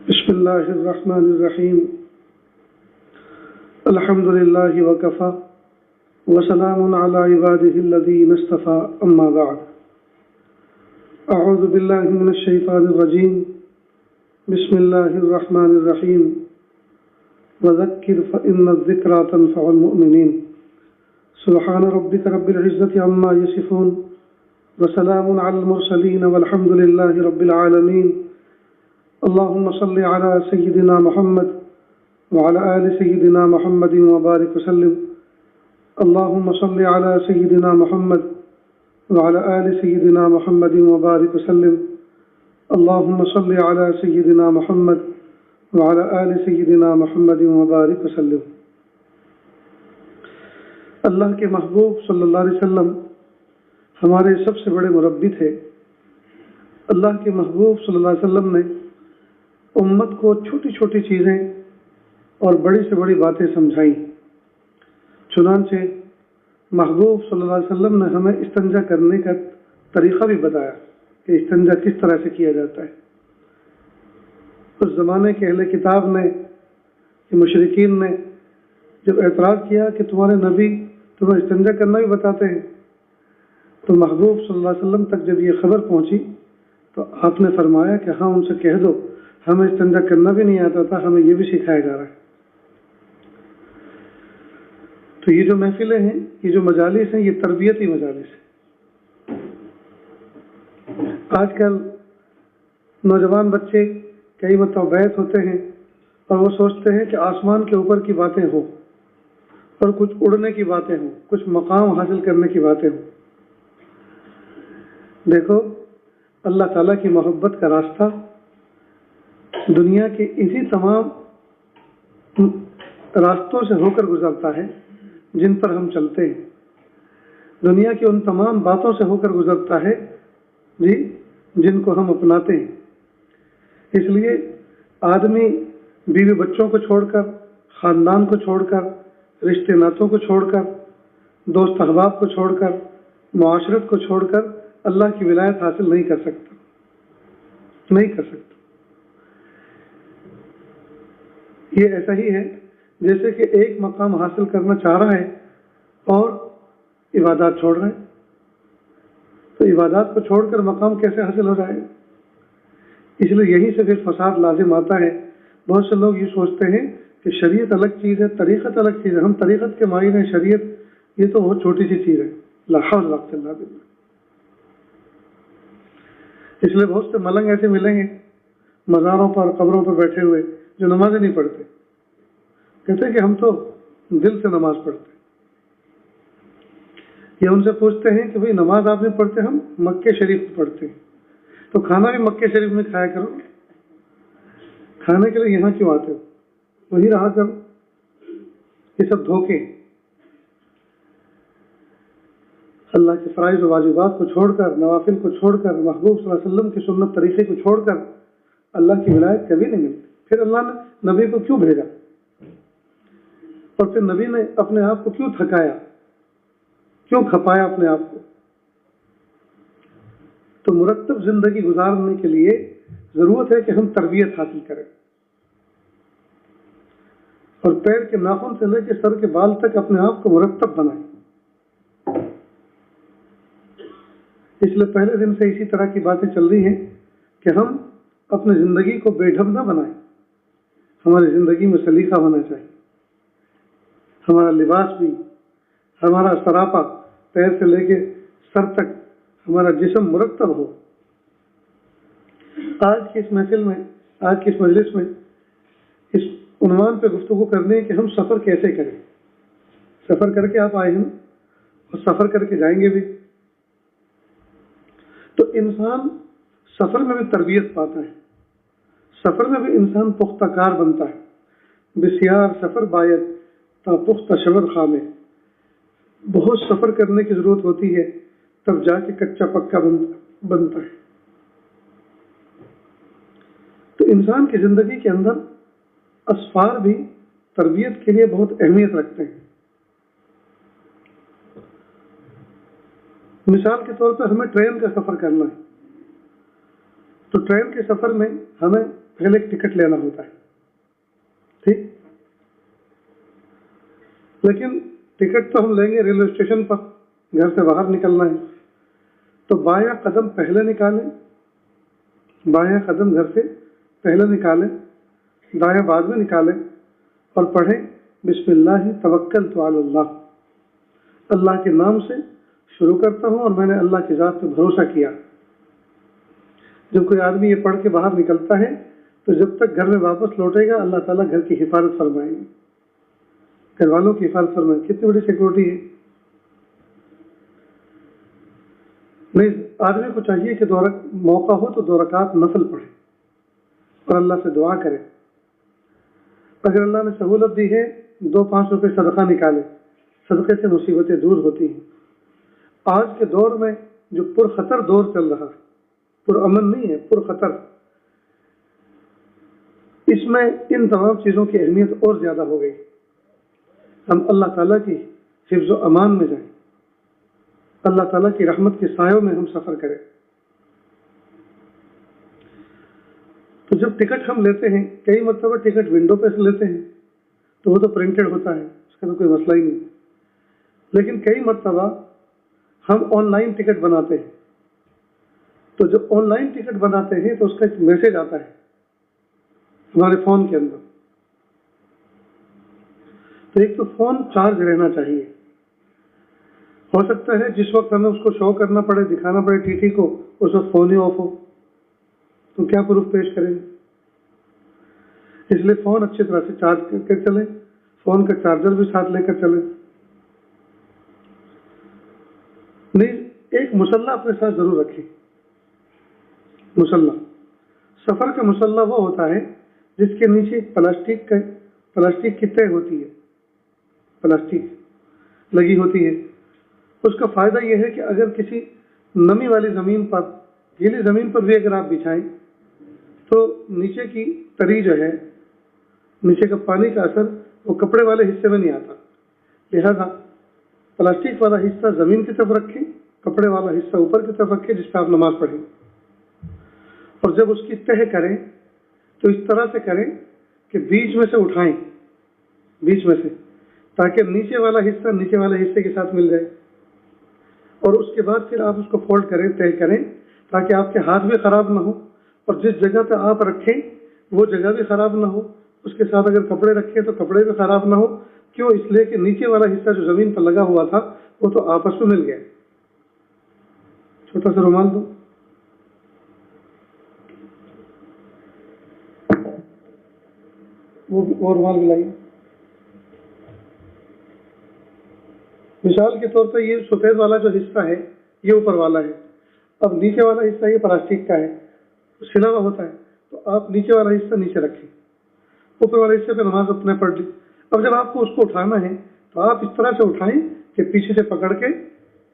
बिस्मिल्लाहिर्रहमानिर्रहीम। अल्हम्दुलिल्लाहि वकफ़ा वसलामुन अला इबादिहिल्लज़ीना इस्तफ़ा, अम्मा बअद। अऊज़ु बिल्लाहि मिनश शैतानिर्रजीम। बिस्मिल्लाहिर्रहमानिर्रहीम। वज़क्किर फ़इन्नज़्ज़िक्रा तनफ़उल मुअमिनीन। सुब्हान रब्बिका रब्बिल इज़्ज़ति अम्मा यसिफ़ून वसलामुन अलल मुरसलीन वल्हम्दुलिल्लाहि रब्बिल आलमीन। अल्लाहुम्मा सल्लि अला सय्यिदिना मुहम्मद व अला आलि सय्यिदिना मुहम्मदिन व बारिक वसल्लिम। अल्लाहुम्मा सल्लि अला सय्यिदिना मुहम्मद व अला आलि सय्यिदिना मुहम्मदिन व बारिक वसल्लिम। अल्लाहुम्मा सल्लि अला सय्यिदिना मुहम्मद व अला आलि सय्यिदिना मुहम्मदिन व बारिक वसल्लिम। अल्लाह के महबूब सल्लल्लाहु अलैहि वसल्लम हमारे सबसे बड़े मुरब्बी थे। अल्लाह के महबूब सल्लल्लाहु अलैहि वसल्लम ने उम्मत को छोटी छोटी चीज़ें और बड़ी से बड़ी बातें समझाई। चुनांचे महबूब सल्लल्लाहु अलैहि वसल्लम ने हमें इस्तिंजा करने का तरीक़ा भी बताया कि इस्तिंजा किस तरह से किया जाता है। उस ज़माने के अहले किताब ने, मुशरिकीन ने जब एतराज़ किया कि तुम्हारे नबी तुम्हें इस्तिंजा करना भी बताते हैं, तो महबूब सल्लल्लाहु अलैहि वसल्लम तक जब ये खबर पहुंची तो आपने फरमाया कि हाँ, उनसे कह दो हमें इस्तिंजा करना भी नहीं आता था, हमें ये भी सिखाया जा रहा है। तो ये जो महफिलें हैं, ये जो मजालिस हैं, ये तरबियती मजालिस है। आजकल नौजवान बच्चे कई मतलब बैत होते हैं और वो सोचते हैं कि आसमान के ऊपर की बातें हो और कुछ उड़ने की बातें हो, कुछ मकाम हासिल करने की बातें हो। देखो, अल्लाह ताला की मोहब्बत का रास्ता दुनिया के इसी तमाम रास्तों से होकर गुजरता है जिन पर हम चलते हैं। दुनिया की उन तमाम बातों से होकर गुजरता है जी जिनको हम अपनाते हैं। इसलिए आदमी बीवी बच्चों को छोड़कर, ख़ानदान को छोड़कर, रिश्ते नातों को छोड़कर, दोस्त अहबाब को छोड़कर, मुआशरत को छोड़कर अल्लाह की विलायत हासिल नहीं कर सकता, नहीं कर सकता। ये ऐसा ही है जैसे कि एक मकाम हासिल करना चाह रहा है और इबादत छोड़ रहा है, तो इबादत को छोड़कर मकाम कैसे हासिल हो जाएगा? इसलिए यहीं से फिर फसाद लाजिम आता है। बहुत से लोग ये सोचते हैं कि शरीयत अलग चीज़ है, तरीक़त अलग चीज़ है, हम तरीक़त के माहिर हैं, शरीयत ये तो बहुत छोटी सी चीज़ है। ला हौल वला कुव्वता इल्ला बिल्लाह। इसलिए बहुत से मलंग ऐसे मिलेंगे मज़ारों पर, कब्रों पर बैठे हुए जो नमाज़ें नहीं पढ़ते, कहते हैं कि हम तो दिल से नमाज पढ़ते। ये उनसे पूछते हैं कि भाई नमाज आप नहीं पढ़ते, हम मक्के शरीफ में पढ़ते हैं, तो खाना भी मक्के शरीफ में खाया करो, खाने के लिए यहाँ क्यों आते हो, वही रहा करो। ये सब धोखे। अल्लाह के फ़राइज़ और वाजिबात को छोड़कर, नवाफिल को छोड़कर, महबूब सल्लल्लाहु अलैहि वसल्लम की सुन्नत तरीक़े को छोड़कर अल्लाह की विलायत कभी नहीं मिलती। फिर अल्लाह ने नबी को क्यों भेजा और फिर नबी ने अपने आप को क्यों थकाया, क्यों खपाया अपने आप को? तो मुरत्तब जिंदगी गुजारने के लिए जरूरत है कि हम तरबियत हासिल करें और पैर के नाखून से लेकर सर के बाल तक अपने आप को मुरत्तब बनाएं। इसलिए पहले दिन से इसी तरह की बातें चल रही हैं कि हम अपनी जिंदगी को बेढब ना बनाएं। हमारी जिंदगी में सलीका होना चाहिए, हमारा लिबास भी, हमारा सरापा पैर से लेके सर तक, हमारा जिस्म मुरत्तब हो। आज की इस महफिल में, आज की इस मजलिस में इस उन्वान पे गुफ्तगू करनी है कि हम सफ़र कैसे करें। सफ़र करके आप आए हैं और सफ़र करके जाएंगे भी, तो इंसान सफ़र में भी तरबियत पाता है, सफ़र में भी इंसान पुख्ताकार बनता है। बिस्यार सफ़र बायत ता पुख्ता शबर खामे। बहुत सफ़र करने की ज़रूरत होती है तब जाके कच्चा पक्का बनता है। तो इंसान की ज़िंदगी के अंदर असफार भी तरबियत के लिए बहुत अहमियत रखते हैं। मिसाल के तौर पर हमें ट्रेन का सफ़र करना है, तो ट्रेन के सफ़र में हमें पहले एक टिकट लेना होता है, ठीक। लेकिन टिकट तो हम लेंगे रेलवे स्टेशन पर, घर से बाहर निकलना है तो बायां कदम पहले निकालें, बायां कदम घर से पहले निकालें, दायां बाद में निकालें और पढ़ें बिस्मिल्लाह तवक्कलतु अलल्लाह, अल्लाह के नाम से शुरू करता हूं और मैंने अल्लाह की ज़ात पे भरोसा किया। जब कोई आदमी ये पढ़ के बाहर निकलता है तो जब तक घर में वापस लौटेगा अल्लाह ताला घर की हिफाजत फरमाएंगे, घर वालों की हिफाजत फरमाएंगे। कितनी बड़ी सिक्योरिटी है। नहीं, आदमी को चाहिए कि मौका हो तो 2 रकात नफल पढ़े और अल्लाह से दुआ करे। अगर अल्लाह ने सहूलत दी है 2-5 रुपए सदका निकाले, सदके से मुसीबतें दूर होती हैं। आज के दौर में जो पुरखतर दौर चल रहा है, पुरअमन नहीं है, पुरखतर, इसमें इन तमाम चीज़ों की अहमियत और ज़्यादा हो गई। हम अल्लाह ताला की हिफ्ज़ व अमान में जाएं, अल्लाह ताला की रहमत के सायों में हम सफ़र करें। तो जब टिकट हम लेते हैं, कई मरतबा टिकट विंडो पे से लेते हैं तो वो तो प्रिंटेड होता है, उसका तो कोई मसला ही नहीं। लेकिन कई मरतबा हम ऑनलाइन टिकट बनाते हैं, तो जब ऑनलाइन टिकट बनाते हैं तो उसका एक मैसेज आता है हमारे फ़ोन के अंदर। तो एक तो फ़ोन चार्ज रहना चाहिए। हो सकता है जिस वक्त हमें उसको शो करना पड़े, दिखाना पड़े टीटी को, उस वक्त फ़ोन ही ऑफ हो, तो क्या प्रूफ पेश करेंगे। इसलिए फ़ोन अच्छी तरह से चार्ज करके चलें, फ़ोन का चार्जर भी साथ लेकर चलें। नहीं, एक मुसल्ला अपने साथ जरूर रखें। मुसल्ला, सफ़र का मुसल्ला वो होता है जिसके नीचे प्लास्टिक की तय होती है, प्लास्टिक लगी होती है। उसका फ़ायदा यह है कि अगर किसी नमी वाली ज़मीन पर, गीली ज़मीन पर भी अगर आप बिछाएं तो नीचे की तरी जो है, नीचे का पानी का असर वो कपड़े वाले हिस्से में नहीं आता। लिहाजा प्लास्टिक वाला हिस्सा ज़मीन की तरफ रखें, कपड़े वाला हिस्सा ऊपर की तरफ रखें जिस पर आप नमाज पढ़ें। और जब उसकी तह करें तो इस तरह से करें कि बीच में से उठाएं, बीच में से, ताकि नीचे वाला हिस्सा नीचे वाले हिस्से के साथ मिल जाए। और उसके बाद फिर आप उसको फोल्ड करें, तय करें, ताकि आपके हाथ भी खराब ना हो और जिस जगह पे आप रखें वो जगह भी खराब ना हो। उसके साथ अगर कपड़े रखें तो कपड़े भी खराब ना हो। क्यों? इसलिए कि नीचे वाला हिस्सा जो जमीन पर लगा हुआ था वो तो आपस में मिल गया। छोटा सा रुमाल दो, वो रुमाल मिलाइए। मिसाल के तौर पर ये सफेद वाला जो हिस्सा है ये ऊपर वाला है, अब नीचे वाला हिस्सा ये प्लास्टिक का है, सिला हुआ होता है, तो आप नीचे वाला हिस्सा नीचे रखें, ऊपर वाले हिस्से पे नमाज अपने पढ़ ली। अब जब आपको उसको उठाना है तो आप इस तरह से उठाएं कि पीछे से पकड़ के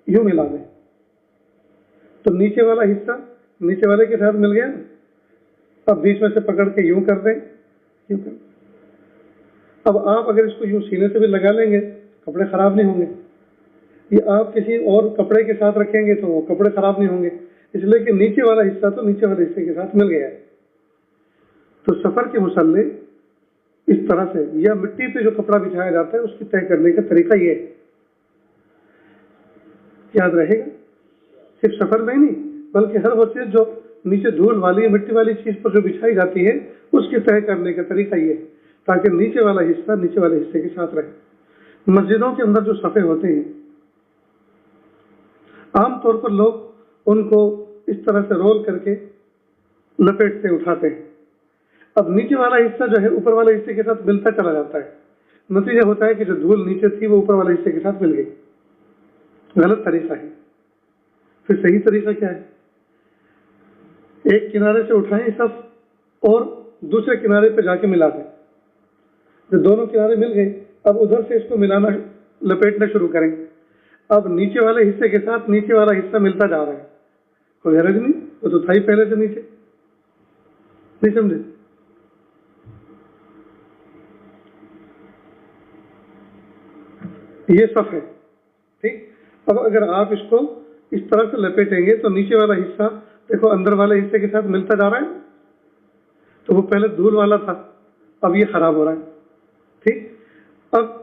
यूं मिला दें, तो नीचे वाला हिस्सा नीचे वाले के साथ मिल गया। अब बीच में से पकड़ के यूं कर दें, यूं कर। अब आप अगर इसको यूं सीने से भी लगा लेंगे कपड़े खराब नहीं होंगे। ये आप किसी और कपड़े के साथ रखेंगे तो वो कपड़े खराब नहीं होंगे, इसलिए कि नीचे वाला हिस्सा तो नीचे वाले हिस्से के साथ मिल गया है। तो सफर के मुसल्ले इस तरह से, या मिट्टी पे जो कपड़ा बिछाया जाता है उसकी तय करने का तरीका ये याद रहेगा। सिर्फ सफर में ही नहीं बल्कि हर वक्त जो नीचे धूल वाली मिट्टी वाली चीज पर जो बिछाई जाती है उसकी तय करने का तरीका ये, ताकि नीचे वाला हिस्सा नीचे वाले हिस्से के साथ रहे। मस्जिदों के अंदर जो सफ़े होते हैं आमतौर पर लोग उनको इस तरह से रोल करके लपेटते उठाते हैं। अब नीचे वाला हिस्सा जो है ऊपर वाले हिस्से के साथ मिलता चला जाता है, नतीजा होता है कि जो धूल नीचे थी वो ऊपर वाले हिस्से के साथ मिल गई। गलत तरीका है। फिर सही तरीका क्या है? एक किनारे से उठाएं सब और दूसरे किनारे पे जाके मिला दें। जो दोनों किनारे मिल गए अब उधर से इसको मिलाना, लपेटना शुरू करें। अब नीचे वाले हिस्से के साथ नीचे वाला हिस्सा मिलता जा रहा है, कोई हर्ज नहीं, वो तो था ही पहले से नीचे। नहीं समझे? ये सब है, ठीक। अब अगर आप इसको इस तरह से लपेटेंगे तो नीचे वाला हिस्सा देखो अंदर वाले हिस्से के साथ मिलता जा रहा है। तो वो पहले धूल वाला था, अब ये खराब हो रहा है। ठीक, अब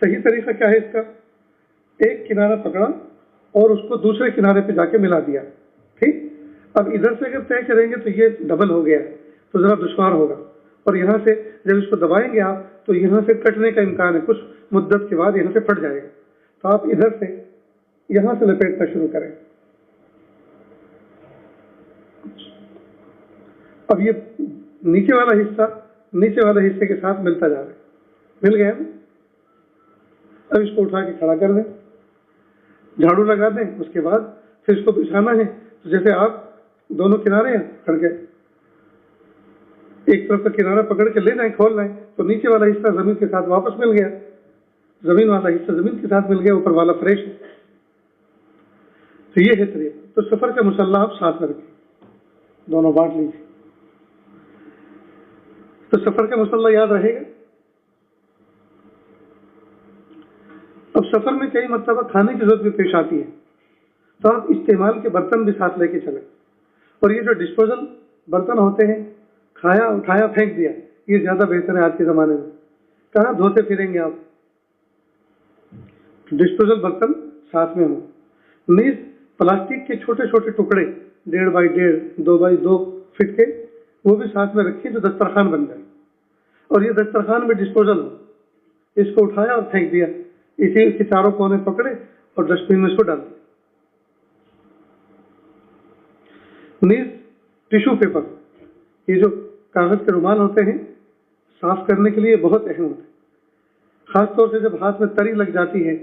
सही तरीका क्या है इसका? एक किनारा पकड़ा और उसको दूसरे किनारे पे जाके मिला दिया। ठीक, अब इधर से अगर तय करेंगे तो ये डबल हो गया, तो जरा दुश्वार होगा, और यहाँ से जब इसको दबाएंगे आप तो यहाँ से कटने का इम्कान है, कुछ मुद्दत के बाद यहाँ से फट जाएगा। तो आप इधर से यहाँ से लपेटना शुरू करें। अब ये नीचे वाला हिस्से के साथ मिलता जा रहा है, मिल गया ना? अब इसको उठा के खड़ा कर दें, झाड़ू लगा दें, उसके बाद फिर इसको बिछाना है। तो जैसे आप दोनों किनारे हैं पकड़ के, एक तरफ का किनारा पकड़ के ले जाए, खोल जाए, तो नीचे वाला हिस्सा जमीन के साथ वापस मिल गया, जमीन वाला हिस्सा जमीन के साथ मिल गया, ऊपर वाला फ्रेश है। तो ये है तरीका। तो सफर का मुसल्ला आप साथ में रखें, दोनों बांट लीजिए, तो सफर का मुसल्ला याद रहेगा। अब सफर में कई मरतबा खाने की जरूरत भी पेश आती है, तो आप इस्तेमाल के बर्तन भी साथ लेके चलें। और ये जो डिस्पोजल बर्तन होते हैं, खाया उठाया फेंक दिया, ये ज्यादा बेहतर है आज के जमाने में। कहाँ धोते फिरेंगे आप? डिस्पोजल बर्तन साथ में हो। नीज प्लास्टिक के छोटे छोटे टुकड़े 1.5 बाई 1.5, 2 बाई 2 फीट के, वो भी साथ में रखिए, जो दस्तरखान बन जाए। और ये दस्तरखान में डिस्पोजल हो, इसको उठाया और फेंक दिया, इसी के चारों कोने पकड़े और डस्टबिन में इसको डाल दिया। नीज टिश्यू पेपर, ये जो कागज के रुमाल होते हैं, साफ करने के लिए बहुत अहम होते हैं। खासतौर से जब हाथ में तरी लग जाती है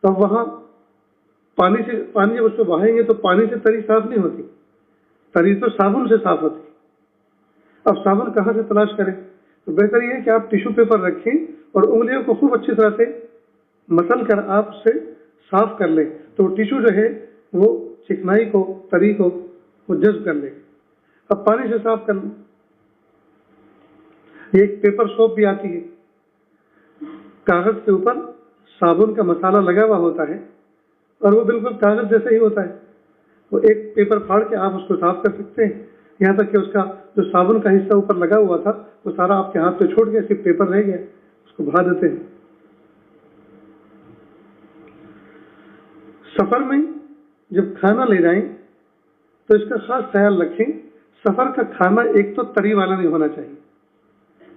तो वहां पानी जब उसको बहाएंगे तो पानी से तरी साफ नहीं होती, तरी तो साबुन से साफ होती। अब साबुन कहाँ से तलाश करें? तो बेहतर यह है कि आप टिश्यू पेपर रखें और उंगलियों को खूब अच्छी तरह से मसल कर आप उसे साफ कर लें, तो टिश्यू जो है वो चिकनाई को, तरी को वो जज्ब कर ले। अब पानी से साफ कर लें। एक पेपर सोप भी आती है, कागज के ऊपर साबुन का मसाला लगा हुआ होता है और वो बिल्कुल कागज जैसे ही होता है। वो एक पेपर फाड़ के आप उसको साफ कर सकते हैं, यहाँ तक कि उसका जो साबुन का हिस्सा ऊपर लगा हुआ था वो सारा आपके हाथ पे छोड़ गया, सिर्फ पेपर रह गया, उसको बहा देते हैं। सफर में जब खाना ले जाएं तो इसका खास ख्याल रखें, सफर का खाना एक तो तरी वाला नहीं होना चाहिए,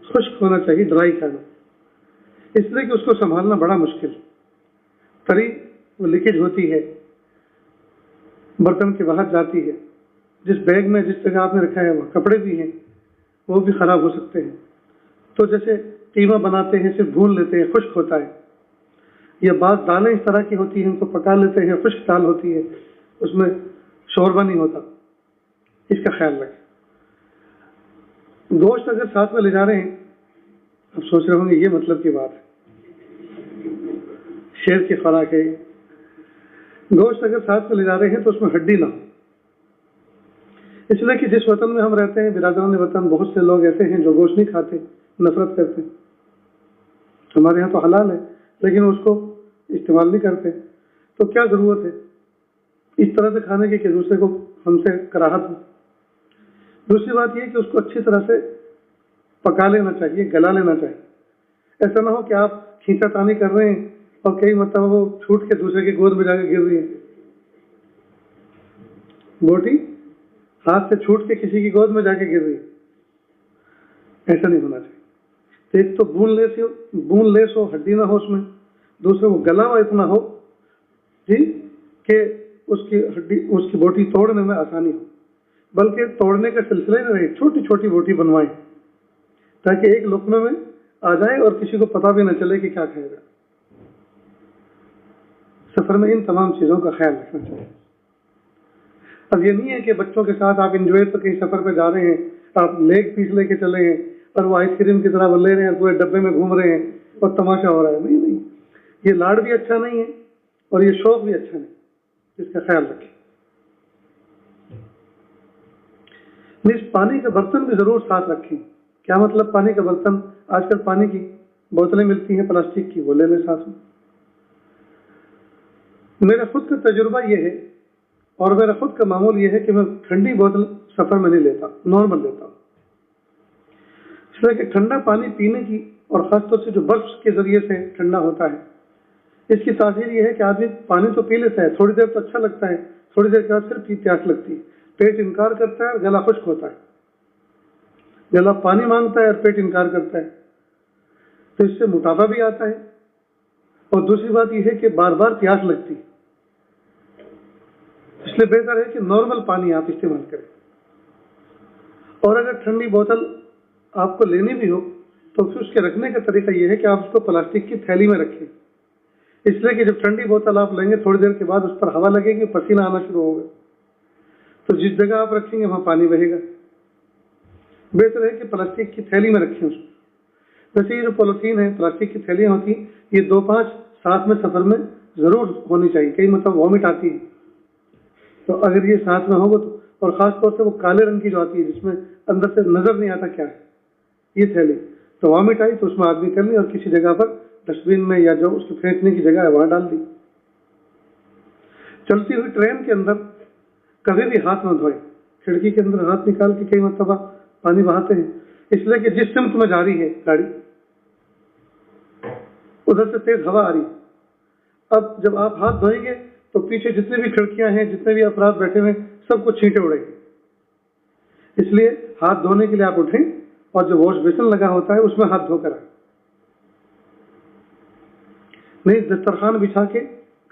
खुश्क होना चाहिए, ड्राई खाना, इसलिए कि उसको संभालना बड़ा मुश्किल। तरी वो लीकेज होती है, बर्तन के बाहर जाती है, जिस बैग में जिस जगह आपने रखा है वह कपड़े भी हैं, वो भी खराब हो सकते हैं। तो जैसे कीमा बनाते हैं, सिर्फ भून लेते हैं, खुश्क होता है, या बात दालें इस तरह की होती हैं, उनको पका लेते हैं, खुश्क दाल होती है, उसमें शोरबा नहीं होता, इसका ख्याल रखें। गोश्त अगर साथ में ले जा रहे हैं, अब सोच रहे होंगे ये मतलब की बात है, शेर की खुराक है। गोश्त अगर साथ में ले जा रहे हैं तो उसमें हड्डी ना हो, इसलिए कि जिस वतन में हम रहते हैं, बिरादरान वतन, बहुत से लोग ऐसे हैं जो गोश्त नहीं खाते, नफरत करते। हमारे यहाँ तो हलाल है लेकिन उसको इस्तेमाल नहीं करते, तो क्या जरूरत है इस तरह से खाने की कि दूसरे को हमसे कराहत हो। दूसरी बात यह कि उसको अच्छी तरह से पका लेना चाहिए, गला लेना चाहिए। ऐसा ना हो कि आप खींचातानी कर रहे हैं और कई मतलब वो छूट के दूसरे की गोद में जाकर गिर रही है, बोटी हाथ से छूट के किसी की गोद में जाके गिर रही है, ऐसा नहीं होना चाहिए। तो एक तो बोनलेस हो, हड्डी ना हो उसमें, दूसरे वो गला हुआ इतना हो जी कि उसकी हड्डी, उसकी बोटी तोड़ने में आसानी हो, बल्कि तोड़ने का सिलसिला ही रहे, छोटी छोटी बोटी बनवाएं ताकि एक लुकमे में आ जाए और किसी को पता भी न चले कि क्या खाएगा। सफर में इन तमाम चीजों का ख्याल रखना चाहिए। अब ये नहीं है कि बच्चों के साथ आप इंजॉय पर कहीं सफर पे जा रहे हैं, आप लेग पीस लेके चले हैं और वो आइसक्रीम की तरह वो ले रहे हैं, पूरे डब्बे में घूम रहे हैं और तमाशा हो रहा है। नहीं, ये लाड़ भी अच्छा नहीं है और ये शौक भी अच्छा नहीं, इसका ख्याल रखें। पानी का बर्तन भी जरूर साथ रखें। क्या मतलब पानी का बर्तन? आजकल पानी की बोतलें मिलती हैं प्लास्टिक की, वो ले लें साथ में। मेरा खुद का तजुर्बा यह है और मेरा खुद का मामूल यह है कि मैं ठंडी बोतल सफर में नहीं लेता, नॉर्मल लेता हूँ। इसलिए कि ठंडा पानी पीने की और खासतौर से जो बर्फ के जरिए से ठंडा होता है, इसकी तासीर ये है कि आदमी पानी तो पी लेता है, थोड़ी देर तो अच्छा लगता है, थोड़ी देर के बाद फिर प्यास लगती है, पेट इनकार करता है और गला खुश्क होता है। गला पानी मांगता है और पेट इनकार करता है, तो इससे मोटापा भी आता है। और दूसरी बात यह है कि बार बार प्यास लगती है, इसलिए बेहतर है कि नॉर्मल पानी आप इस्तेमाल करें। और अगर ठंडी बोतल आपको लेनी भी हो तो फिर उसके रखने का तरीका यह है कि आप उसको प्लास्टिक की थैली में रखें, इसलिए कि जब ठंडी बोतल आप लेंगे थोड़ी देर के बाद उस पर हवा लगेगी, पसीना आना शुरू होगा, तो जिस जगह आप रखेंगे वहां पानी बहेगा। बेहतर है कि प्लास्टिक की थैली में रखें उसको। वैसे ये जो पॉलिथीन है, प्लास्टिक की थैलियां होती, ये 2-5 साथ में सफर में जरूर होनी चाहिए, कई मतलब वॉमिट आती है, तो अगर ये साथ में होगा तो, और खासतौर से वो काले रंग की जो आती है जिसमें अंदर से नजर नहीं आता क्या है, ये थैली, तो वॉमिट आई तो उसमें आदमी कर ली और किसी जगह पर डस्टबिन में या जो उसको फेंकने की जगह है वहां डाल दी। चलती हुई ट्रेन के अंदर कभी भी हाथ न धोए, खिड़की के अंदर हाथ निकाल के कई मरतबा पानी बहाते हैं, इसलिए कि जिस सिमत में जा रही है गाड़ी उधर से तेज हवा आ रही, अब जब आप हाथ धोएंगे तो पीछे जितने भी खिड़कियां हैं, जितने भी अपराध बैठे हुए सबको छींटे उड़ेंगे, इसलिए हाथ धोने के लिए आप उठें और जो वॉश बेसिन लगा होता है उसमें हाथ धोकर आए, नहीं दस्तरखान बिछा के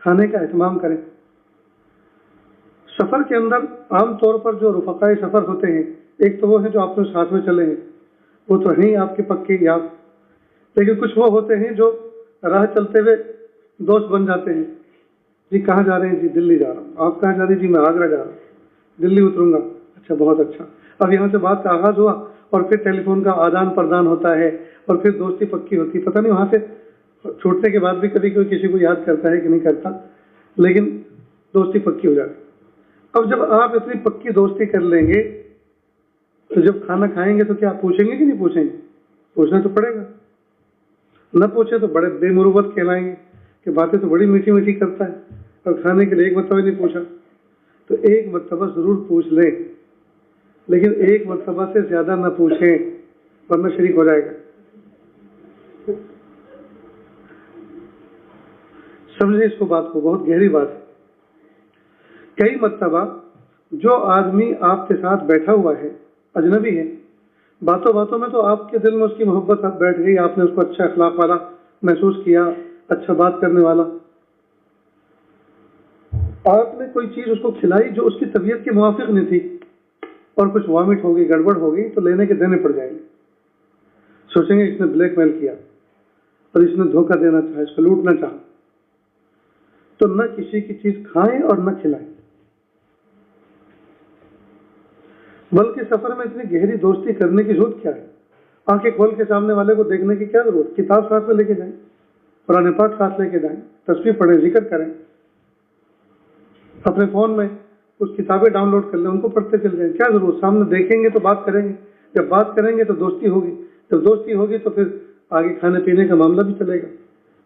खाने का एहतमाम करें। सफर के अंदर आमतौर पर जो रुफकाए सफर होते हैं, एक तो वो है जो आपने साथ में चले हैं, वो तो हैं आपके पक्के याद, लेकिन कुछ वो होते हैं जो राह चलते हुए दोस्त बन जाते हैं। जी कहाँ जा रहे हैं? जी दिल्ली जा रहा हूँ। आप कहाँ जा रहे हैं? जी मैं आगरा जा रहा हूँ, दिल्ली उतरूंगा। अच्छा बहुत अच्छा। अब यहाँ से बात का आगाज हुआ और फिर टेलीफोन का आदान प्रदान होता है और फिर दोस्ती पक्की होती है। पता नहीं वहां से छूटने के बाद भी कभी कोई किसी को याद करता है कि नहीं करता, लेकिन दोस्ती पक्की हो जाती। अब जब आप इतनी पक्की दोस्ती कर लेंगे तो जब खाना खाएंगे तो क्या पूछेंगे कि नहीं पूछेंगे? पूछना तो पड़ेगा, न पूछे तो बड़े बेमुरुवत कहलाएंगे कि बातें तो बड़ी मीठी मीठी करता है और खाने के लिए एक मरतबा नहीं पूछा। तो एक मरतबा जरूर पूछ लें, लेकिन एक मरतबा से ज्यादा न पूछें वरना शरीक हो जाएगा। समझे इसको, बात को, बहुत गहरी बात है। कई मरतबा जो आदमी आपके साथ बैठा हुआ है अजनबी है, बातों बातों में तो आपके दिल में उसकी मोहब्बत बैठ गई, आपने उसको अच्छा अखलाक वाला महसूस किया, अच्छा बात करने वाला, आपने कोई चीज उसको खिलाई जो उसकी तबीयत के मुवाफिक नहीं थी और कुछ वॉमिट हो गई, गड़बड़ हो गई, तो लेने के देने पड़ जाएंगे। सोचेंगे इसने ब्लैकमेल किया और इसने धोखा देना चाहा, इसको लूटना चाहा। तो न किसी की चीज खाएं और न खिलाएं। बल्कि सफर में इतनी गहरी दोस्ती करने की जरूरत क्या है? आंखें खोल के सामने वाले को देखने की क्या जरूरत? किताब साथ में लेके जाएं, कुरान पाक साथ लेके जाएं, तस्बीह पढ़ें, जिक्र करें, अपने फोन में कुछ किताबें डाउनलोड कर लें, उनको पढ़ते चल जाएं। क्या जरूरत? सामने देखेंगे तो बात करेंगे, जब बात करेंगे तो दोस्ती होगी, जब दोस्ती होगी तो फिर आगे खाने पीने का मामला भी चलेगा।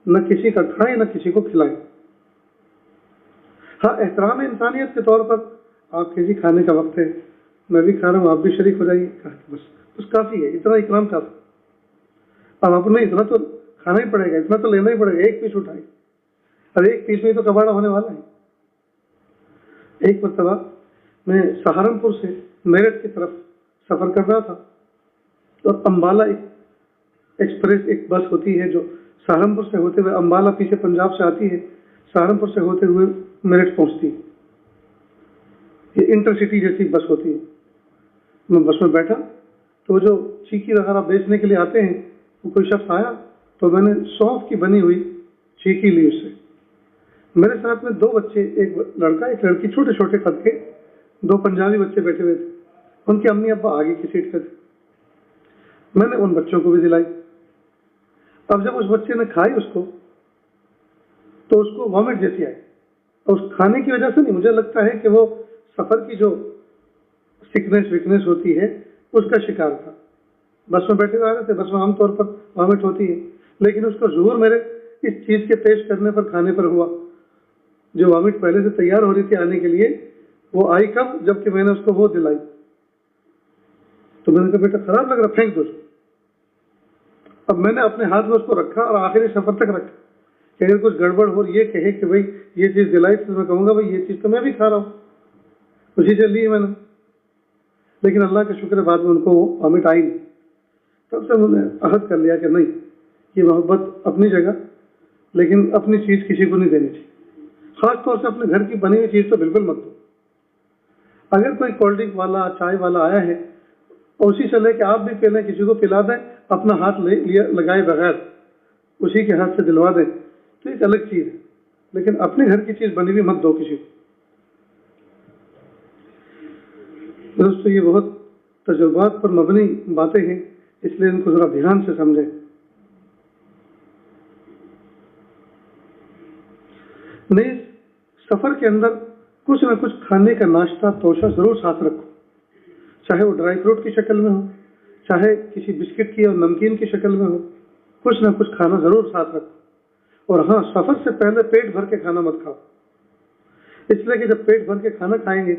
न किसी का खाएं न किसी को खिलाएं। हाँ, एहतराम इंसानियत के तौर पर आप जी खाने का वक्त है, मैं भी खा रहा हूँ, आप भी शरीक हो जाइए, बस काफी है, इतना इकराम काफी। अब अपने इतना तो खाना ही पड़ेगा, इतना तो लेना ही पड़ेगा। एक पीस उठाए और एक पीस में तो कबाड़ा होने वाला है। एक मरतबा मैं सहारनपुर से मेरठ की तरफ सफर कर रहा था, तो अंबाला एक्सप्रेस एक बस होती है जो सहारनपुर से होते हुए अंबाला पीछे पंजाब से आती है, सहारनपुर से होते हुए मेरठ पहुंचती है। ये इंटरसिटी जैसी बस होती है। मैं बस में बैठा तो जो चीकी वगैरह बेचने के लिए आते हैं, वो कोई शख्स आया तो मैंने सौंफ की बनी हुई चीकी ली उससे। मेरे साथ में 2 बच्चे, एक लड़का एक लड़की, छोटे छोटे कद के 2 पंजाबी बच्चे बैठे हुए थे। उनके अम्मी अब्बा आगे की सीट पे थे। मैंने उन बच्चों को भी दिलाई। अब जब उस बच्चे ने खाई उसको, तो उसको वॉमिट जैसी आई। और उस खाने की वजह से नहीं, मुझे लगता है कि वो सफर की जो सिकनेस वीकनेस होती है उसका शिकार था। बस में बैठे आ रहे थे, बस में आमतौर पर वॉमिट होती है, लेकिन उसका ज़ुहूर मेरे इस चीज के पेश करने पर, खाने पर हुआ। जो वॉमिट पहले से तैयार हो रही थी आने के लिए, वो आई कब? जबकि मैंने उसको वो दिलाई। तो मैंने कहा बेटा खराब लग रहा, फेंक दो। अब मैंने अपने हाथ में उसको रखा और आखिरी सफर तक रखा कि अगर कुछ गड़बड़ हो, ये कहे कि भाई ये चीज़ दिलाई, तो मैं कहूँगा भाई ये चीज़ तो मैं भी खा रहा हूँ, उसी से ली मैंने। लेकिन अल्लाह का शुक्र है बाद में उनको वॉमिट आई नहीं। तब से उन्होंने अहद कर लिया कि नहीं, ये मोहब्बत अपनी जगह, लेकिन अपनी चीज़ किसी को नहीं देनी चाहिए। खास तौर से अपने घर की बनी हुई चीज़ तो बिल्कुल मत दो। अगर कोई कोल्ड ड्रिंक वाला, चाय वाला आया है और उसी से लेके आप भी पी लें, किसी को पिला दें, अपना हाथ लगाए बगैर उसी के हाथ से दिलवा दें, तो एक अलग चीज़ है। लेकिन अपने घर की चीज़ बनी हुई मत दो किसी को। दोस्तों, ये बहुत तजुर्बात पर मबनी बातें हैं, इसलिए इनको जरा ध्यान से समझें। नहीं, सफर के अंदर कुछ ना कुछ खाने का नाश्ता तोशा जरूर साथ रखो, चाहे वो ड्राई फ्रूट की शक्ल में हो, चाहे किसी बिस्किट की और नमकीन की शक्ल में हो, कुछ ना कुछ खाना जरूर साथ रखो। और हाँ, सफर से पहले पेट भर के खाना मत खाओ, इसलिए कि जब पेट भर के खाना खाएंगे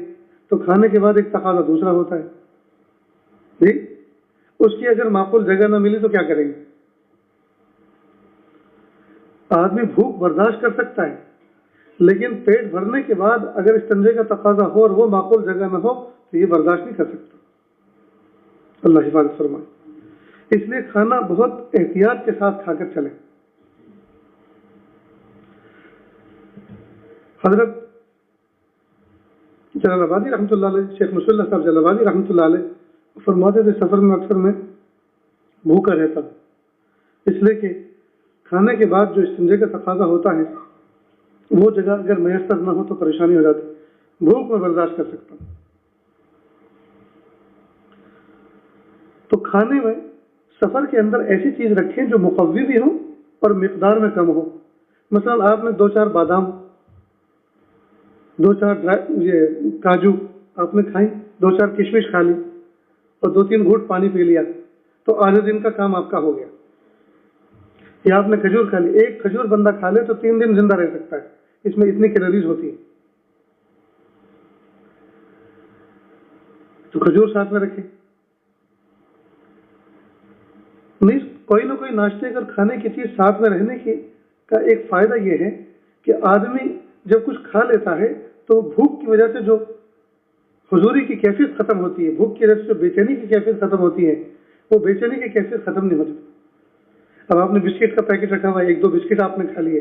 तो खाने के बाद एक तकाजा दूसरा होता है जी, उसकी अगर माकूल जगह ना मिली तो क्या करेंगे? आदमी भूख बर्दाश्त कर सकता है, लेकिन पेट भरने के बाद अगर इस्तेंजे का तकाजा हो और वो माकूल जगह में हो तो ये बर्दाश्त नहीं कर सकता। अल्लाह हिफाजत फरमाए। इसलिए खाना बहुत एहतियात के साथ खाकर चले। हजरत जलालाबादी रहमतुल्लाह अलैह, शेख मुसल्ला साहब जलालाबादी रहमतुल्लाह अलैह फरमाते थे, सफर में अक्सर मैं भूखा रहता, इसलिए कि खाने के बाद जो इस्तिंजे का तकाजा होता है वो जगह अगर मैसर ना हो तो परेशानी हो जाती, भूख में बर्दाश्त कर सकता। तो खाने में सफर के अंदर ऐसी चीज रखें जो मुकव्वी भी हो और मिकदार में कम हो। मसलन आपने 2-4 बादाम, 2-4 ये काजू आपने खाई, 2-4 किशमिश खा ली और 2-3 घूंट पानी पी लिया, तो आधे दिन का काम आपका हो गया। या आपने खजूर खा ली, एक खजूर बंदा खा ले तो 3 दिन जिंदा रह सकता है, इसमें इतनी कैलोरीज होती है। तो खजूर साथ में रखें। नहीं, कोई ना कोई नाश्ते और खाने की चीज साथ में रहने की का एक फायदा यह है कि आदमी जब कुछ खा लेता है तो भूख की वजह से जो हुजूरी की कैफियत खत्म होती है, भूख की वजह से जो बेचैनी की कैफियत खत्म होती है, वो बेचैनी की कैफियत खत्म नहीं होती। अब आपने बिस्किट का पैकेट रखा हुआ है, 1-2 बिस्किट आपने खा लिए,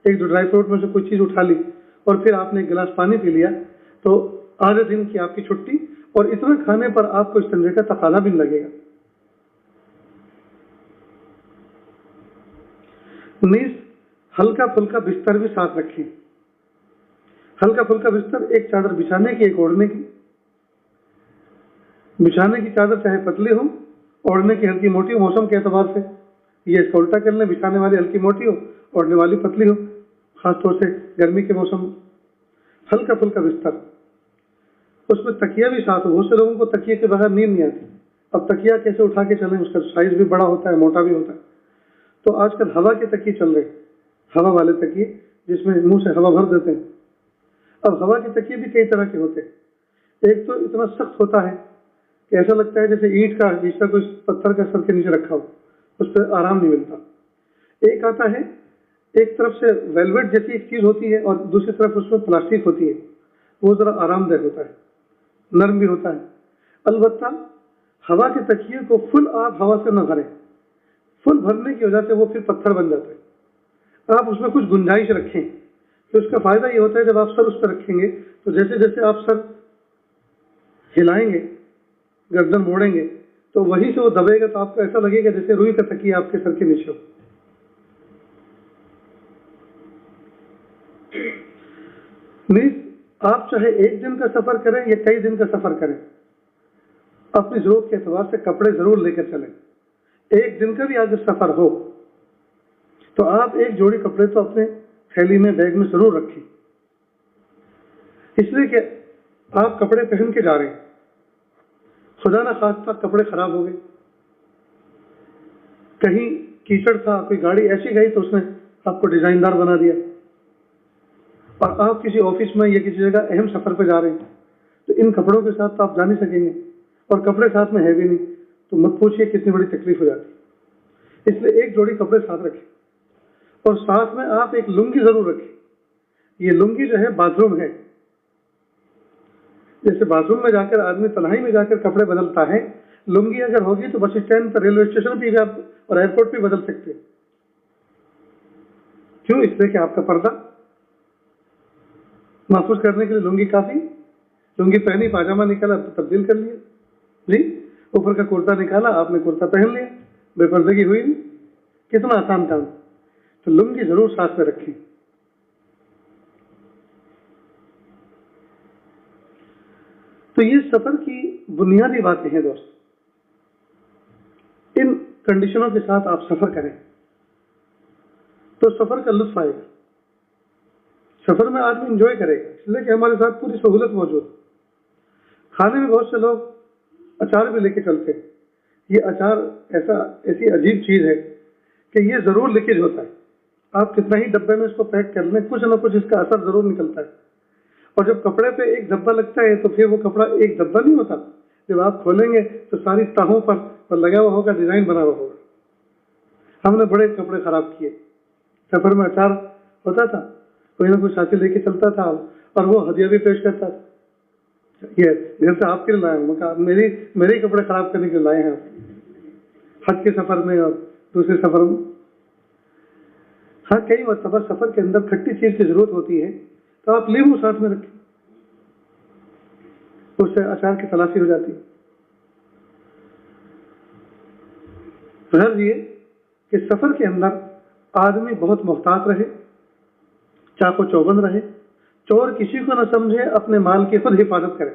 1-2 ड्राई फ्रूट में से कोई चीज उठा ली और फिर आपने एक गिलास पानी पी लिया, तो आधे दिन की आपकी छुट्टी, और इतना खाने पर आपको इस्तेंजे का तकाजा भी नहीं लगेगा। नीस हल्का फुल्का बिस्तर भी साथ रखें। हल्का फुल्का बिस्तर, एक चादर बिछाने की, एक ओढ़ने की। बिछाने की चादर चाहे पतली हो, ओढ़ने की हल्की मोटी हो, मौसम के एतबार से ये इसका उल्टा कर लें, बिछाने वाली हल्की मोटी हो, ओढ़ने वाली पतली हो, खासतौर से गर्मी के मौसम में। हल्का फुल्का बिस्तर, उसमें तकिया भी साथ हो। बहुत से लोगों को तकिए के बगैर नींद नहीं आती। अब तकिया कैसे उठा के चलें, उसका साइज भी बड़ा होता है, मोटा भी होता है। तो आजकल हवा के तकिए चल रहे, हवा वाले तकिए जिसमें मुंह से हवा भर देते हैं। अब हवा के तकिए भी कई तरह के होते हैं। एक तो इतना सख्त होता है कि ऐसा लगता है जैसे ईंट का, जिसका कोई पत्थर का सर के नीचे रखा हो, उस पर आराम नहीं मिलता। एक आता है, एक तरफ से वेलवेट जैसी एक चीज होती है और दूसरी तरफ उसमें प्लास्टिक होती है, वो जरा आरामदायक होता है, नरम भी होता है। अलबत्ता हवा के तकिए को फुल आप हवा से न भरें, फुल भरने की वजह से वो फिर पत्थर बन जाता है। आप उसमें कुछ गुंजाइश रखें, तो उसका फायदा ये होता है जब आप सर उस पर रखेंगे तो जैसे जैसे आप सर हिलाएंगे, गर्दन मोड़ेंगे, तो वहीं से वो दबेगा, तो आपको ऐसा लगेगा जैसे रुई का तकिया आपके सर के नीचे हो। मीन्स आप चाहे एक दिन का सफर करें या कई दिन का सफर करें, अपनी जरूरत के एतबार से कपड़े जरूर लेकर चलें। एक दिन का भी अगर सफर हो तो आप एक जोड़ी कपड़े तो अपने थैली में, बैग में जरूर रखें, इसलिए कि आप कपड़े पहन के जा रहे हैं, खुदा ना खास्ता कपड़े खराब हो गए, कहीं कीचड़ था, कोई गाड़ी ऐसी गई तो उसने आपको डिजाइनदार बना दिया, और आप किसी ऑफिस में या किसी जगह अहम सफर पे जा रहे हैं, तो इन कपड़ों के साथ तो आप जा नहीं सकेंगे, और कपड़े साथ में है भी नहीं, तो मत पूछिए कितनी बड़ी तकलीफ हो जाती। इसलिए एक जोड़ी कपड़े साथ रखें, और साथ में आप एक लुंगी जरूर रखें। ये लुंगी जो है बाथरूम है, जैसे बाथरूम में जाकर आदमी तन्हाई में जाकर कपड़े बदलता है, लुंगी अगर होगी तो बस स्टैंड पर, रेलवे स्टेशन पर भी आप और एयरपोर्ट पे बदल सकते हैं। क्यों? इसलिए कि आपका पर्दा महफूज करने के लिए लुंगी काफी। लुंगी पहनी, पाजामा निकाला तो तब्दील कर लिया जी, ऊपर का कुर्ता निकाला आपने, कुर्ता पहन लिया, बेपर्दगी हुई नहीं। कितना आसान काम। तो लुंगी जरूर साथ में रखें। तो ये सफर की बुनियादी बातें हैं दोस्त। इन कंडीशनों के साथ आप सफर करें तो सफर का लुत्फ आएगा, सफर में आदमी एंजॉय करेगा, इसलिए कि हमारे साथ पूरी सहूलत मौजूद। खाने में बहुत से लोग अचार भी लेके चलते हैं। ये अचार ऐसी अजीब चीज है कि ये जरूर लीकेज होता है। आप कितना ही डब्बे में इसको पैक कर लें, कुछ ना कुछ इसका असर जरूर निकलता है। और जब कपड़े पे एक धब्बा लगता है तो फिर वो कपड़ा एक धब्बा नहीं होता, जब आप खोलेंगे तो सारी तहों पर लगा हुआ होगा, डिजाइन बना हुआ होगा। हमने बड़े कपड़े खराब किए। सफर में अचार होता था, कोई ना कोई साथी लेके चलता था और वो हदिया भी पेश करता था, ये घर से आपके लिए लाया हूँ, मेरे ही कपड़े खराब करने के लिए लाए हैं आप, हज के सफर में और दूसरे सफर में। हाँ, कई मरतबा सफर के अंदर खट्टी चीज की जरूरत होती है तो आप नींबू साथ में रखें, उससे अचार की तलाशी हो जाती है। गर्ज ये कि सफर के अंदर आदमी बहुत मोहतात रहे, चाको चौबंद रहे, चोर किसी को न समझे, अपने माल की खुद हिफाजत करे।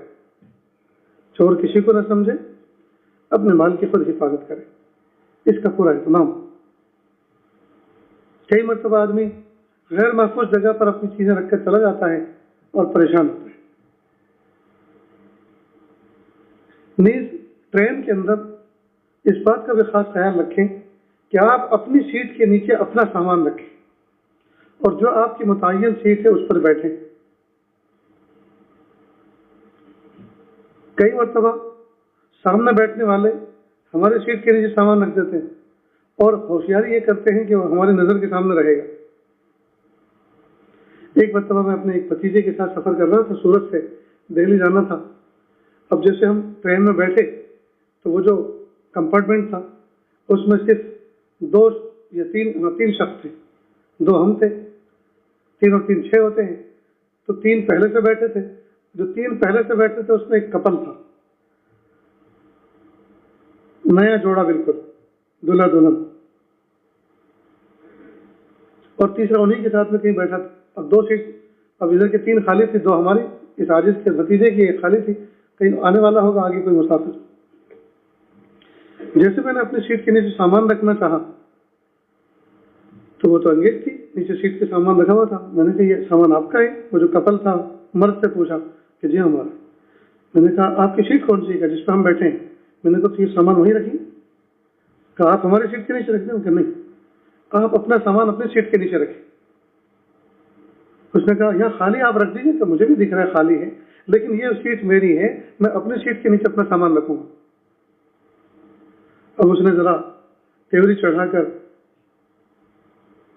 चोर किसी को न समझे, अपने माल की खुद हिफाजत करे, इसका पूरा इंतजाम। कई मरतबा आदमी गैर महफूज जगह पर अपनी चीजें रखकर चला जाता है और परेशान होता है। नीज ट्रेन के अंदर इस बात का भी खास ख्याल रखें कि आप अपनी सीट के नीचे अपना सामान रखें और जो आपकी मुतय्यन सीट है उस पर बैठें। कई मरतबा सामने बैठने वाले हमारे सीट के नीचे सामान रख देते हैं और होशियारी ये करते हैं कि वो हमारी नजर के सामने रहेगा। एक मरतबा मैं अपने एक भतीजे के साथ सफर कर रहा था, सूरत से दिल्ली जाना था। अब जैसे हम ट्रेन में बैठे तो वो जो कंपार्टमेंट था उसमें सिर्फ 2 या 3 शख्स थे। 2 हम थे, 3 और 3 6 होते हैं, तो 3 पहले से बैठे थे। जो 3 पहले से बैठे थे उसमें एक कपल था, नया जोड़ा, बिल्कुल दूल्हा दुल्हन, और तीसरा उन्हीं के साथ में कहीं बैठा था। अब 2 सीट, अब इधर के 3 खाली थी, 2 हमारी, इस आजिज के भतीजे की एक खाली थी, कहीं आने वाला होगा आगे कोई मुसाफिर। जैसे मैंने अपनी सीट के नीचे सामान रखना चाहा तो वो तो अंगेज थी, नीचे सीट के सामान रखा हुआ था। मैंने कहा ये सामान आपका है? वो जो कपल था मर्द से पूछा कि जी हमारा। मैंने कहा आपकी सीट कौन सी है जिस पर हम बैठे हैं? मैंने तो फिर सामान वहीं रखी। कहा आप हमारी सीट के नीचे रख दें? नहीं, आप अपना सामान अपनी सीट के नीचे रखें। उसने कहा यहाँ खाली आप रख दीजिए। तो मुझे भी दिख रहा है खाली है, लेकिन ये सीट मेरी है, मैं अपनी सीट के नीचे अपना सामान रखूंगा। अब उसने जरा तेवरी चढ़ाकर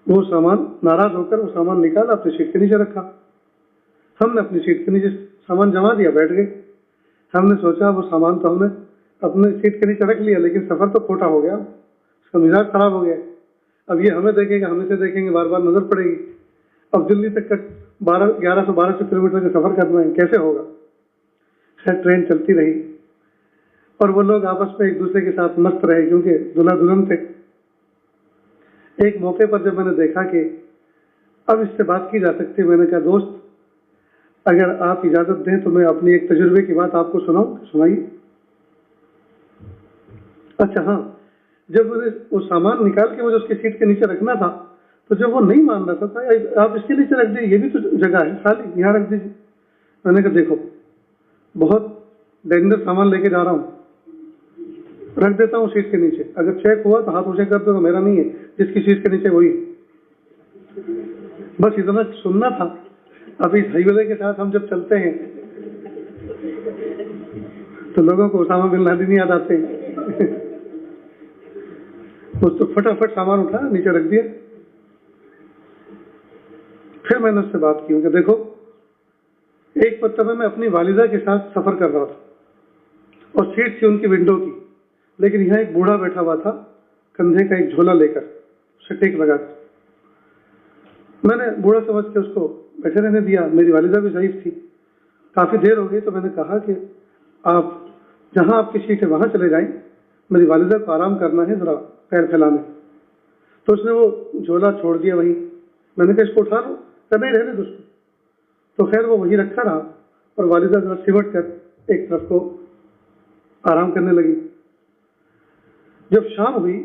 वो सामान, नाराज होकर वो सामान निकाला, अपनी सीट के नीचे रखा। हमने अपनी सीट के नीचे सामान जमा दिया, बैठ गए। हमने सोचा वो सामान तो हमने अपने सीट के नीचे रख लिया, लेकिन सफर तो खोटा हो गया, उसका मिजाज खराब हो गया। अब ये हमें देखेंगे, हमें से देखेंगे, बार बार नजर पड़ेगी। अब दिल्ली तक का 1100-1200 किलोमीटर का सफर करना है, कैसे होगा? खैर ट्रेन चलती रही और वो लोग आपस में एक दूसरे के साथ मस्त रहे, क्योंकि दूल्हा दुल्हन थे। एक मौके पर जब मैंने देखा कि अब इससे बात की जा सकती है, मैंने कहा दोस्त अगर आप इजाजत दें तो मैं अपनी एक तजुर्बे की बात आपको सुनाऊं। सुनाइए। अच्छा हाँ, जब वो सामान निकाल के मुझे उसकी सीट के नीचे रखना था तो जब वो नहीं मान रहा था, आप इसके नीचे रख दीजिए, ये भी तो जगह है खाली, यहाँ रख दीजिए। मैंने कहा देखो बहुत डेंजर सामान लेके जा रहा हूँ, रख देता हूँ सीट के नीचे, अगर चेक हुआ तो हाथ ऊंचे कर दो, तो मेरा नहीं है, जिसकी सीट के नीचे वही। बस इतना सुनना था। अभी हाईवे के साथ हम जब चलते हैं तो लोगों को उसामा बिन लादेन याद आते हैं। उस तो फटाफट सामान उठा नीचे रख दिया। फिर मैंने उससे बात की कि देखो, एक मरतबा मैं अपनी वालिदा के साथ सफर कर रहा था और सीट थी उनकी विंडो की, लेकिन यहाँ एक बूढ़ा बैठा हुआ था कंधे का एक झोला लेकर, उसे टेक लगा कर। मैंने बूढ़ा समझ के उसको बैठे रहने दिया। मेरी वालिदा भी ज़ईफ थी। काफ़ी देर हो गई तो मैंने कहा कि आप जहाँ आपकी सीट है वहाँ चले जाएं, मेरी वालिदा को आराम करना है, ज़रा पैर फैलाने। तो उसने वो झोला छोड़ दिया वहीं। मैंने कहा इसको उठा लो, करना ही रहने दो उसको। तो खैर वो वहीं रखा रहा और वालिदा ज़रा सिमट कर एक तरफ को आराम करने लगी। जब शाम हुई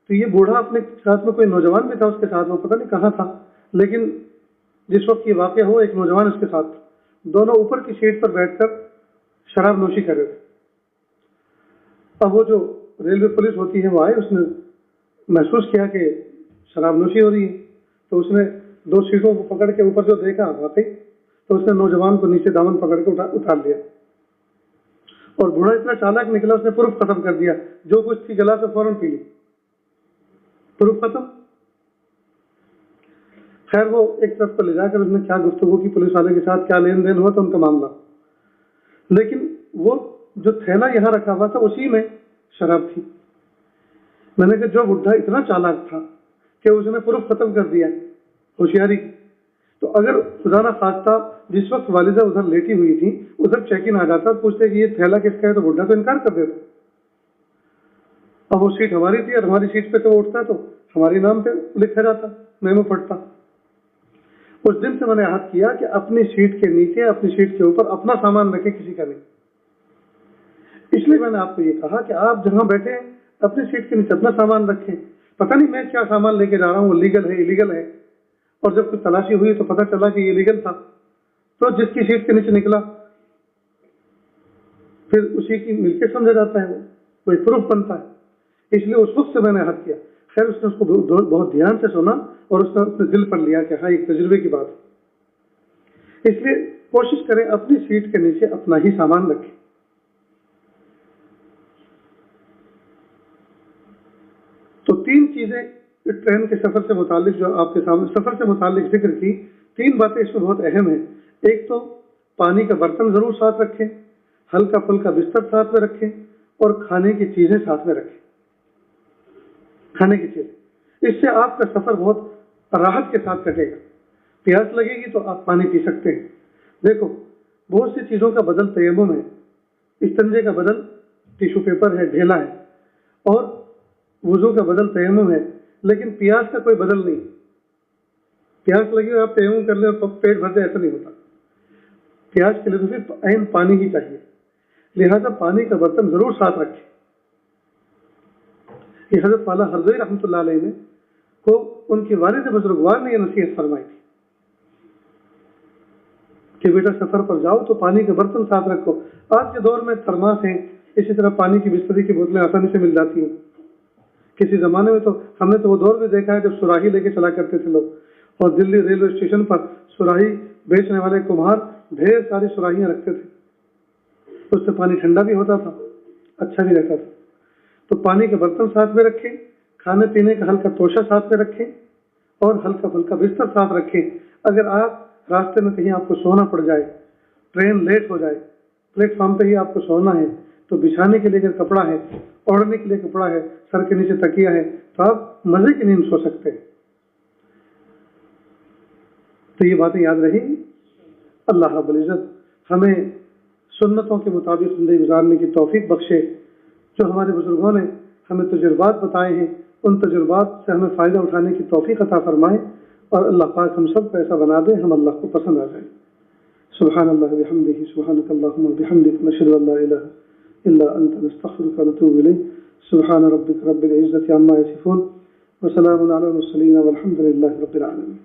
तो ये बूढ़ा अपने साथ में कोई नौजवान भी था उसके साथ, वो पता नहीं कहाँ था, लेकिन जिस वक्त ये वाक़या हुआ एक नौजवान उसके साथ, दोनों ऊपर की सीट पर बैठकर शराब नोशी कर रहे थे। अब वो जो रेलवे पुलिस होती है वो आए, उसने महसूस किया कि शराब नोशी हो रही है, तो उसने 2 सीटों को पकड़ के ऊपर जो देखा वाकई, तो उसने नौजवान को नीचे दामन पकड़ के उतार लिया। और बूढ़ा इतना चालाक निकला, उसने प्रूफ खत्म कर दिया, जो कुछ थी गला से फौरन पी ली, प्रूफ खत्म। खैर वो एक तरफ पर ले जाकर उसने क्या गुफ्तगू की पुलिस वाले के साथ, क्या लेन देन हुआ था उनका मामला। लेकिन वो जो थैला यहाँ रखा हुआ था उसी में शराब थी। मैंने कहा जो बुढ़ा इतना चालाक था कि उसने प्रूफ खत्म कर दिया होशियारी, तो अगर खुदा ना खास्ता जिस वक्त वालिदा उधर लेटी हुई थी उधर चेक इन आ जाता, पूछते कि ये थैला किसका है, तो बुढ़ा तो इनकार कर देता। अब वो सीट हमारी थी और हमारी सीट पे तो वो उठता तो हमारे नाम पे लिखा जाता, मेमो फटता। उस दिन से मैंने याद किया कि अपनी सीट के नीचे, अपनी सीट के ऊपर अपना सामान रखें, किसी का नहीं। इसलिए मैंने आपको ये कहा कि आप जहां बैठे अपनी सीट के नीचे अपना सामान रखें। पता नहीं मैं क्या सामान लेके जा रहा हूँ, वो लीगल है इलीगल है, और जब कुछ तलाशी हुई तो पता चला कि ये लीगल था, तो जिसकी सीट के नीचे निकला फिर उसी की मिल्कियत समझा जाता है, वो एक प्रूफ बनता है। इसलिए उस वक्त से मैंने हद किया। खैर उसने उसको बहुत ध्यान से सुना और उसने अपने दिल पर लिया कि हाँ एक तजुर्बे की बात है। इसलिए कोशिश करें अपनी सीट के नीचे अपना ही सामान रखें। तो 3 चीजें ट्रेन के सफर से मुतालिक जो आपके सामने सफर से मुतालिक जिक्र की, 3 बातें इसमें बहुत अहम है। एक तो पानी का बर्तन जरूर साथ रखें, हल्का फुल्का बिस्तर साथ में रखें और खाने की चीजें साथ में रखें। खाने की चीज, इससे आपका सफर बहुत राहत के साथ कटेगा। प्यास लगेगी तो आप पानी पी सकते हैं। देखो बहुत सी चीजों का बदल तयम्मुम है, इस्तंजे का बदल टिश्यू पेपर है, ढेला है, और वुजू का बदल तयम्मुम है, लेकिन प्यास का कोई बदल नहीं। प्यास लगी और आप तयम्मुम कर ले और पेट भर जाए, ऐसा नहीं होता। प्यास के लिए तो सिर्फ ऐन पानी ही चाहिए। लिहाजा पानी का बर्तन जरूर साथ रखें। कि हज़रत वाला हरज़ोई रहमतुल्लाह अलैह ने को उनकी वालिद बुजुर्गवार ने यह नसीहत फरमाई थी कि बेटा सफर पर जाओ तो पानी के बर्तन साथ रखो। आज के दौर में थर्मास हैं, इसी तरह पानी की बिस्लरी की बोतलें आसानी से मिल जाती हैं। किसी जमाने में तो हमने तो वो दौर भी देखा है जब सुराही लेके चला करते थे लोग, और दिल्ली रेलवे स्टेशन पर सुराही बेचने वाले कुम्हार ढेर सारी सुराहियां रखते थे, उससे पानी ठंडा भी होता था, अच्छा भी रहता था। तो पानी के बर्तन साथ में रखें, खाने पीने का हल्का तोशा साथ में रखें और हल्का फुल्का बिस्तर साथ रखें। अगर आप रास्ते में कहीं आपको सोना पड़ जाए, ट्रेन लेट हो जाए, प्लेटफॉर्म पे ही आपको सोना है, तो बिछाने के लिए अगर कपड़ा है, ओढ़ने के लिए कपड़ा है, सर के नीचे तकिया है, तो आप मजे की नींद सो सकते हैं। तो ये बातें याद रहेंगी। अल्लाह रब्बुल इज्जत हमें सुन्नतों के मुताबिक जिंदगी गुजारने की तौफीक बख्शे। जो हमारे बुजुर्गों ने हमें तजुर्बात बताए हैं, उन तजुर्बात से हमें फ़ायदा उठाने की तौफीक अता फरमाए, और अल्लाह पाक हम सब को ऐसा बना दे हम अल्लाह को पसंद आ जाए। सुब्हानल्लाह व बिहम्दिही, सुब्हानकल्लाहुम्मा व बिहम्दिक, नशहदु अन ला इलाहा इल्ला अंत, नस्तगफिरुका व नतूबु इलैक। सुब्हान रब्बिक रब्बिल इज्जति अम्मा यसिफून व सलामुन अलल मुरसलीन वल्हम्दुलिल्लाहि रब्बिल आलमीन।